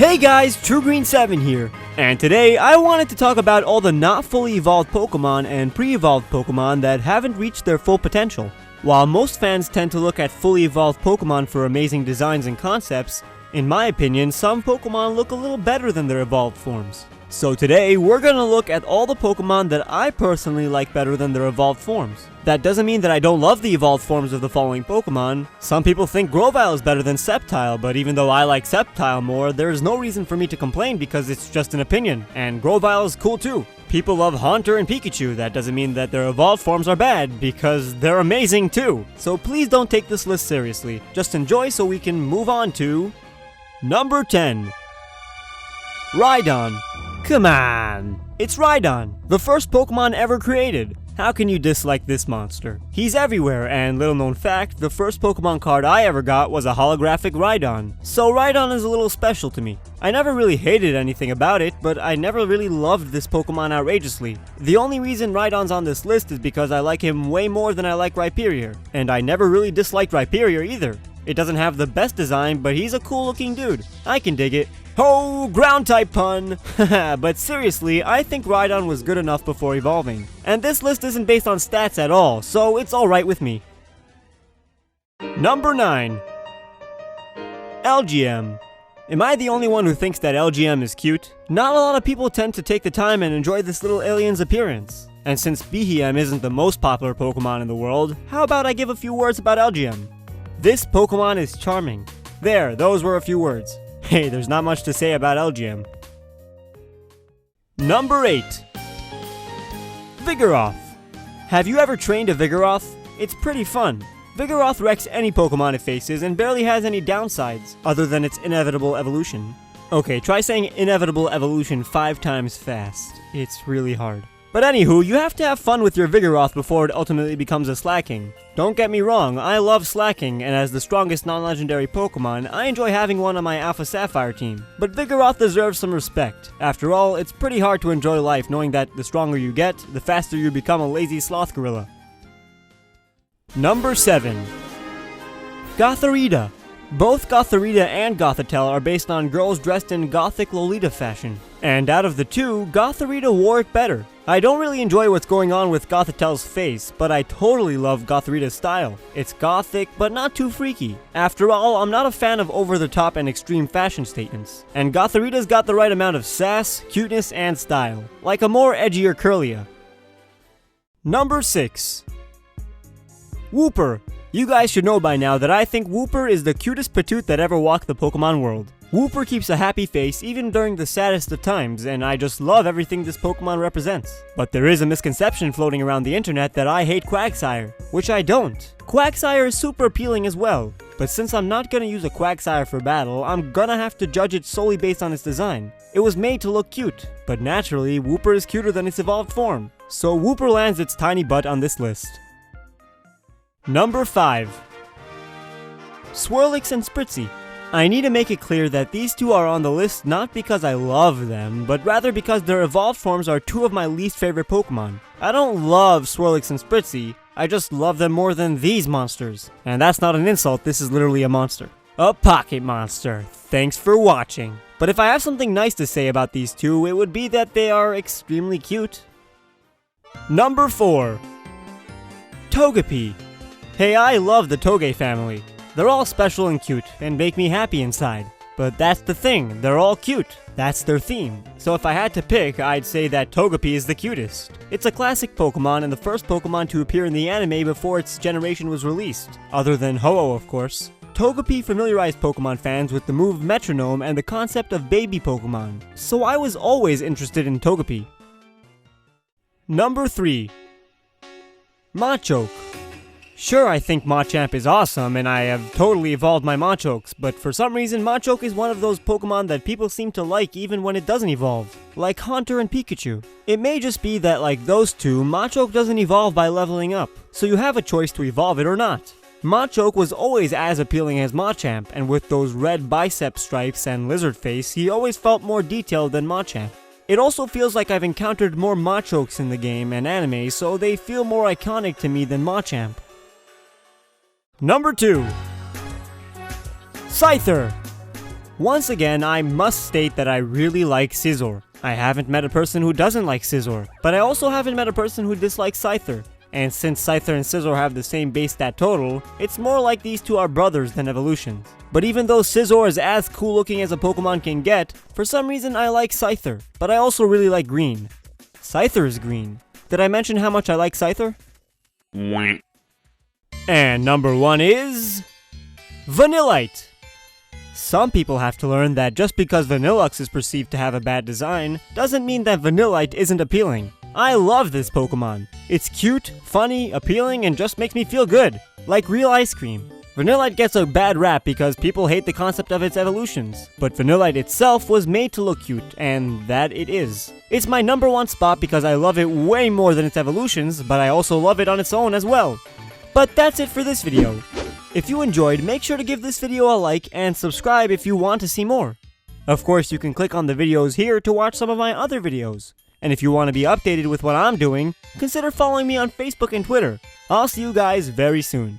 Hey guys, TrueGreen7 here, and today I wanted to talk about all the not fully evolved Pokemon and pre-evolved Pokemon that haven't reached their full potential. While most fans tend to look at fully evolved Pokemon for amazing designs and concepts, in my opinion, some Pokemon look a little better than their evolved forms. So today, we're gonna look at all the Pokemon that I personally like better than their evolved forms. That doesn't mean that I don't love the evolved forms of the following Pokemon. Some people think Grovyle is better than Sceptile, but even though I like Sceptile more, there's no reason for me to complain because it's just an opinion, and Grovyle is cool too. People love Haunter and Pikachu. That doesn't mean that their evolved forms are bad, because they're amazing too. So please don't take this list seriously. Just enjoy so we can move on to... Number 10. Rideon. Come on! It's Rideon, the first Pokemon ever created. How can you dislike this monster? He's everywhere, and little known fact, the first Pokemon card I ever got was a holographic Rideon. So Rideon is a little special to me. I never really hated anything about it, but I never really loved this Pokemon outrageously. The only reason Rideon's on this list is because I like him way more than I like Rhyperior, and I never really disliked Rhyperior either. It doesn't have the best design, but he's a cool looking dude. I can dig it. Oh, ground type pun! But seriously, I think Rideon was good enough before evolving. And this list isn't based on stats at all, so it's alright with me. Number 9. LGM. Am I the only one who thinks that LGM is cute? Not a lot of people tend to take the time and enjoy this little alien's appearance. And since Behem isn't the most popular Pokemon in the world, how about I give a few words about LGM? This Pokemon is charming. There, those were a few words. Hey, there's not much to say about LGM. Number 8. Vigoroth. Have you ever trained a Vigoroth? It's pretty fun. Vigoroth wrecks any Pokemon it faces and barely has any downsides, other than its inevitable evolution. Okay, try saying inevitable evolution 5 times fast. It's really hard. But anywho, you have to have fun with your Vigoroth before it ultimately becomes a Slacking. Don't get me wrong, I love Slacking, and as the strongest non-legendary Pokemon, I enjoy having one on my Alpha Sapphire team. But Vigoroth deserves some respect. After all, it's pretty hard to enjoy life knowing that the stronger you get, the faster you become a lazy sloth gorilla. Number 7. Gotha Rita. Both Gotha Rita and Gothitelle are based on girls dressed in gothic Lolita fashion. And out of the two, Gotha Rita wore it better. I don't really enjoy what's going on with Gothitelle's face, but I totally love Gotha Rita's style. It's gothic, but not too freaky. After all, I'm not a fan of over-the-top and extreme fashion statements. And Gotha Rita's got the right amount of sass, cuteness, and style. Like a more edgier Curlia. Number 6. Wooper. You guys should know by now that I think Wooper is the cutest patoot that ever walked the Pokemon world. Wooper keeps a happy face even during the saddest of times, and I just love everything this Pokemon represents. But there is a misconception floating around the internet that I hate Quagsire, which I don't. Quagsire is super appealing as well, but since I'm not gonna use a Quagsire for battle, I'm gonna have to judge it solely based on its design. It was made to look cute, but naturally, Wooper is cuter than its evolved form. So Wooper lands its tiny butt on this list. Number 5. Swirlix and Spritzee. I need to make it clear that these two are on the list not because I love them, but rather because their evolved forms are two of my least favorite Pokemon. I don't love Swirlix and Spritzee, I just love them more than these monsters. And that's not an insult, this is literally a monster. A pocket monster. Thanks for watching. But if I have something nice to say about these two, it would be that they are extremely cute. Number 4. Togepi. Hey, I love the Toge family. They're all special and cute, and make me happy inside. But that's the thing, they're all cute. That's their theme. So if I had to pick, I'd say that Togepi is the cutest. It's a classic Pokemon and the first Pokemon to appear in the anime before its generation was released. Other than Ho-Oh, of course. Togepi familiarized Pokemon fans with the move Metronome and the concept of baby Pokemon. So I was always interested in Togepi. Number 3. Machoke. Sure, I think Machamp is awesome, and I have totally evolved my Machokes, but for some reason Machoke is one of those Pokemon that people seem to like even when it doesn't evolve, like Haunter and Pikachu. It may just be that, like those two, Machoke doesn't evolve by leveling up, so you have a choice to evolve it or not. Machoke was always as appealing as Machamp, and with those red bicep stripes and lizard face, he always felt more detailed than Machamp. It also feels like I've encountered more Machokes in the game and anime, so they feel more iconic to me than Machamp. Number 2. Scyther. Once again, I must state that I really like Scizor. I haven't met a person who doesn't like Scizor, but I also haven't met a person who dislikes Scyther. And since Scyther and Scizor have the same base stat total, it's more like these two are brothers than evolutions. But even though Scizor is as cool looking as a Pokemon can get, for some reason I like Scyther, but I also really like green. Scyther is green. Did I mention how much I like Scyther? And number 1 is Vanillite. Some people have to learn that just because Vanillux is perceived to have a bad design, doesn't mean that Vanillite isn't appealing. I love this Pokemon. It's cute, funny, appealing, and just makes me feel good. Like real ice cream. Vanillite gets a bad rap because people hate the concept of its evolutions, but Vanillite itself was made to look cute, and that it is. It's my number 1 spot because I love it way more than its evolutions, but I also love it on its own as well. But that's it for this video. If you enjoyed, make sure to give this video a like and subscribe if you want to see more. Of course, you can click on the videos here to watch some of my other videos. And if you want to be updated with what I'm doing, consider following me on Facebook and Twitter. I'll see you guys very soon.